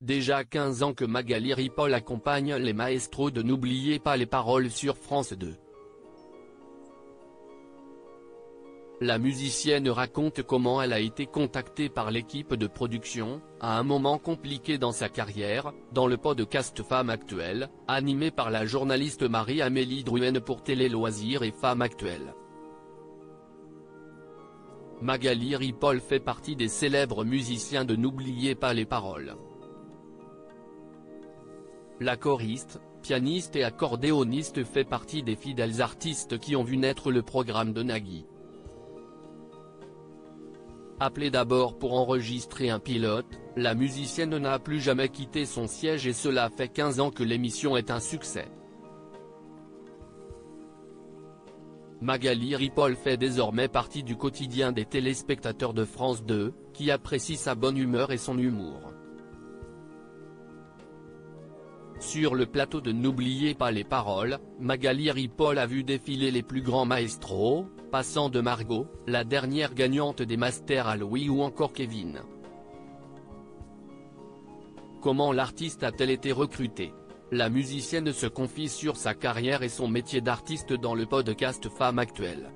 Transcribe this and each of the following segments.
Déjà 15 ans que Magali Ripoll accompagne les maestros de N'oubliez pas les paroles sur France 2. La musicienne raconte comment elle a été contactée par l'équipe de production, à un moment compliqué dans sa carrière, dans le podcast Femmes Actuelles, animé par la journaliste Marie-Amélie Drouin pour Télé Loisirs et Femmes Actuelles. Magali Ripoll fait partie des célèbres musiciens de N'oubliez pas les paroles. La choriste, pianiste et accordéoniste fait partie des fidèles artistes qui ont vu naître le programme de Nagui. Appelée d'abord pour enregistrer un pilote, la musicienne n'a plus jamais quitté son siège et cela fait 15 ans que l'émission est un succès. Magali Ripoll fait désormais partie du quotidien des téléspectateurs de France 2, qui apprécient sa bonne humeur et son humour. Sur le plateau de N'oubliez pas les paroles, Magali Ripoll a vu défiler les plus grands maestros, passant de Margot, la dernière gagnante des Masters à Louis ou encore Kevin. Comment l'artiste a-t-elle été recrutée? La musicienne se confie sur sa carrière et son métier d'artiste dans le podcast Femmes Actuelles.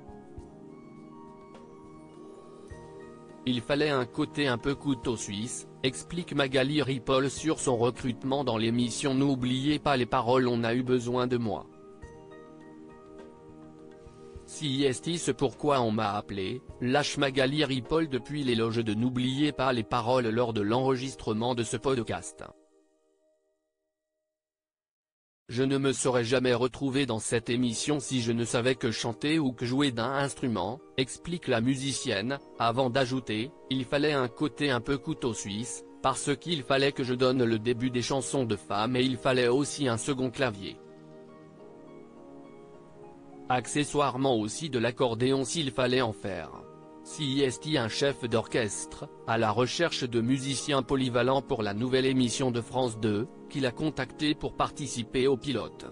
Il fallait un côté un peu couteau suisse, explique Magali Ripoll sur son recrutement dans l'émission N'oubliez pas les paroles. On a eu besoin de moi. Si c'est pourquoi on m'a appelé, lâche Magali Ripoll depuis l'éloge de N'oubliez pas les paroles lors de l'enregistrement de ce podcast. Je ne me serais jamais retrouvée dans cette émission si je ne savais que chanter ou que jouer d'un instrument, explique la musicienne, avant d'ajouter, il fallait un côté un peu couteau suisse, parce qu'il fallait que je donne le début des chansons de femmes et il fallait aussi un second clavier. Accessoirement aussi de l'accordéon s'il fallait en faire. Si un chef d'orchestre, à la recherche de musiciens polyvalents pour la nouvelle émission de France 2, qui l'a contacté pour participer au pilote.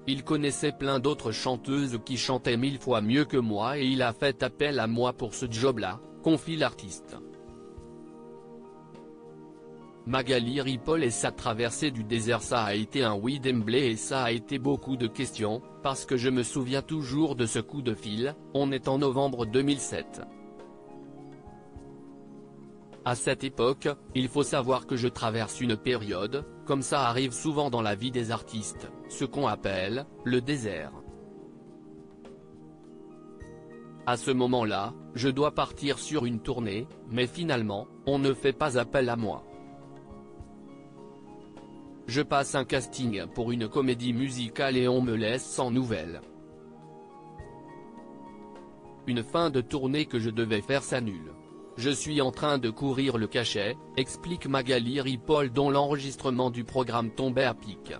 Il connaissait plein d'autres chanteuses qui chantaient 1000 fois mieux que moi et il a fait appel à moi pour ce job-là, confie l'artiste. Magali Ripoll et sa traversée du désert, ça a été un oui d'emblée et ça a été beaucoup de questions, parce que je me souviens toujours de ce coup de fil, on est en novembre 2007. À cette époque, il faut savoir que je traverse une période, comme ça arrive souvent dans la vie des artistes, ce qu'on appelle, le désert. À ce moment-là, je dois partir sur une tournée, mais finalement, on ne fait pas appel à moi. Je passe un casting pour une comédie musicale et on me laisse sans nouvelles. Une fin de tournée que je devais faire s'annule. Je suis en train de courir le cachet, explique Magali Ripoll dont l'enregistrement du programme tombait à pic.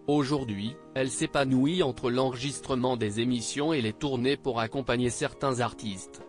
Aujourd'hui, elle s'épanouit entre l'enregistrement des émissions et les tournées pour accompagner certains artistes.